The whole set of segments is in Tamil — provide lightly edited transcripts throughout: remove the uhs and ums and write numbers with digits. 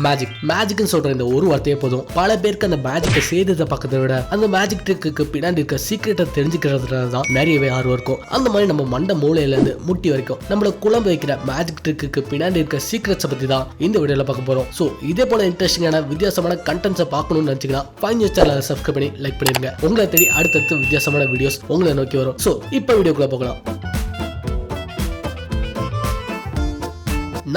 மேஜிக்னு சொல்ற இந்த ஒரு வார்த்தையே போதும் பல பேருக்கு அந்த மேஜிக்கை செய்ததை பார்க்கறத விட அந்த மேஜிக் ட்ரிக்கு பின்னாடி இருக்க சீக்கிரட்டை தெரிஞ்சுக்கிறதுல தான் நிறையவே ஆர்வம் இருக்கும். அந்த மாதிரி நம்ம மண்டை மூளையில இருந்து முட்டி வரைக்கும் நம்மள குழம்பு வைக்கிற மேஜிக் ட்ரிக்கு பின்னாடி இருக்க சீக்ரெட்ஸை பத்தி தான் இந்த வீடியோல பார்க்க போறோம். ஸோ இதே போல இன்ட்ரெஸ்டிங்கான வித்தியாசமான கண்டென்ட்ஸை பார்க்கணும்னு நினைச்சீங்கன்னா ஃபைன் நியூஸ் சேனலை சப்ஸ்கிரைப் பண்ணி லைக் பண்ணிருங்க. உங்களை தேடி அடுத்தடுத்து வித்தியாசமான வீடியோஸ் உங்களை நோக்கி வரும். ஸோ இப்போ வீடியோக்குள்ள போகலாம்.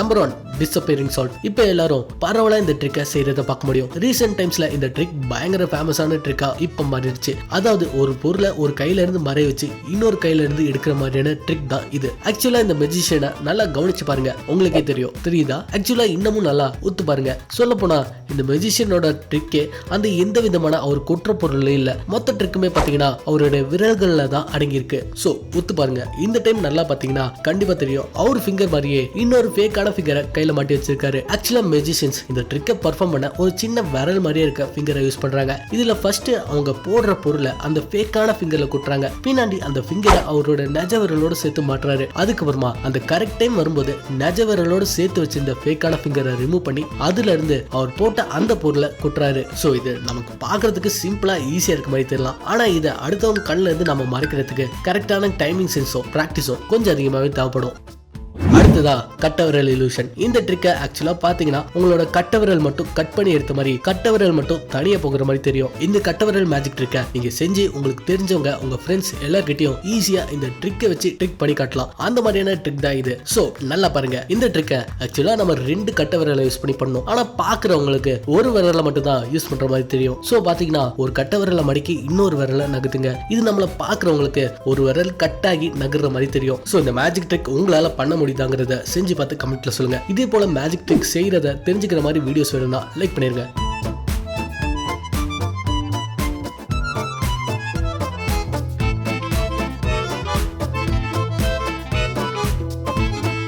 Number 1 disappearing salt. இப்போ எல்லாரும் பரவலா இந்த ட்ரிக்கை செய்யறத பார்க்க முடியும். ரீசெண்ட் டைம்ஸ்ல இந்த ட்ரிக் பயங்கர ஃபேமஸான ட்ரிக்கா இப்போ மாறிடுச்சு. அதாவது ஒரு பொருளை ஒரு கையில இருந்து மறைய வச்சு இன்னொரு கையில இருந்து எடுக்கிற மாதிரியான ட்ரிக் தான் இது. ஆக்சுவலா இந்த மெஜிஷியனை நல்லா கவனிச்சு பாருங்க, உங்களுக்கே தெரியுதா? ஆக்சுவலா இன்னமும் நல்லா ஒத்து பாருங்க. சொல்ல போனா இந்த மெஜிஷியனோட ட்ரிக்கே அந்த எந்த விதமான அவர் குற்ற பொருள் இல்ல. மொத்த ட்ரிக்குமே பாத்தீங்கன்னா அவருடைய விரல்கள்ல தான் அடங்கி இருக்கு. சோ ஒத்து பாருங்க. இந்த டைம் நல்லா பாத்தீங்கன்னா கண்டிப்பா தெரியும் அவர் ஃபிங்கர் மாதிரியே இன்னொரு ஃபேக்கான ஃபிங்கரை கையில மாட்டி வச்சிருக்காரு. ஆக்சுவலா மெஜிஷியன்ஸ் இந்த ட்ரிக்கை பர்ஃபார்ம் பண்ண ஒரு சின்ன விரல் மாதிரியே இருக்க ஃபிங்கரை யூஸ் பண்றாங்க. இதுல ஃபர்ஸ்ட் அவங்க போடுற பொருளை அந்த ஃபேக்கான ஃபிங்கர்ல குட்டுறாங்க. பின்னாடி அந்த ஃபிங்கரை அவரோட நெஜ விரலோட சேர்த்து மாட்டுறாரு. அதுக்கப்புறமா அந்த கரெக்ட் டைம் வரும்போது நெஜ விரலோட சேர்த்து வச்சிருந்த ஃபேக்கான ஃபிங்கரை ரிமூவ் பண்ணி அதுல இருந்து அவர் போட்ட அந்த பொருளை குட்டுறாரு. சோ இது நமக்கு பாக்குறதுக்கு சிம்பிளா ஈஸியா இருக்க மாதிரி தெரியலாம். ஆனா இதை அடுத்தவங்க கண்ணுல இருந்து நம்ம மறைக்கிறதுக்கு கரெக்டான டைமிங் சென்ஸோ பிராக்டிஸோ கொஞ்சம் அதிகமாகவே தேவைப்படும். அடுத்ததா கட்டவிரல் இலூஷன். இந்த ட்ரிக்கை ஆக்சுவலா பாத்தீங்கன்னா உங்களோட கட்டவிரல் மட்டும் கட் பண்ணி எடுத்த மாதிரி கட்டவிரல் மட்டும் தனியா போகிற மாதிரி தெரியும். இந்த கட்டவிரல் மேஜிக் ட்ரிக்கை நீங்க செஞ்சு உங்களுக்கு தெரிஞ்சவங்க உங்க ஃப்ரெண்ட்ஸ் எல்லார்கிட்டயும் ஈஸியா இந்த ட்ரிக்கை வச்சு ட்ரிக் பண்ணி காட்டலாம். அந்த மாதிரியான ட்ரிக் தான் இது. சோ நல்லா பாருங்க. இந்த ட்ரிக்கை ஆக்சுவலா நம்ம 2 கட்டவிரலை யூஸ் பண்ணி பண்ணணும். ஆனா பாக்குறவங்களுக்கு ஒரு விரலை மட்டும் தான் யூஸ் பண்ற மாதிரி தெரியும். சோ பாத்தீங்கன்னா ஒரு கட்டவிரலை மடக்கி இன்னொரு விரலை நகர்த்துங்க. இது நம்மள பாக்குறவங்களுக்கு ஒரு விரல் கட் ஆகி நகர்ற மாதிரி தெரியும். சோ இந்த மேஜிக் ட்ரிக் உங்களால பண்ண முடியுதாங்கிறத செஞ்சு பார்த்து கமெண்ட்ல சொல்லுங்க. இதே போல மேஜிக் ட்ரிக் செய்யறத தெரிஞ்சுக்கிற மாதிரி வீடியோஸ் வேணும்னா லைக் பண்ணிருங்க.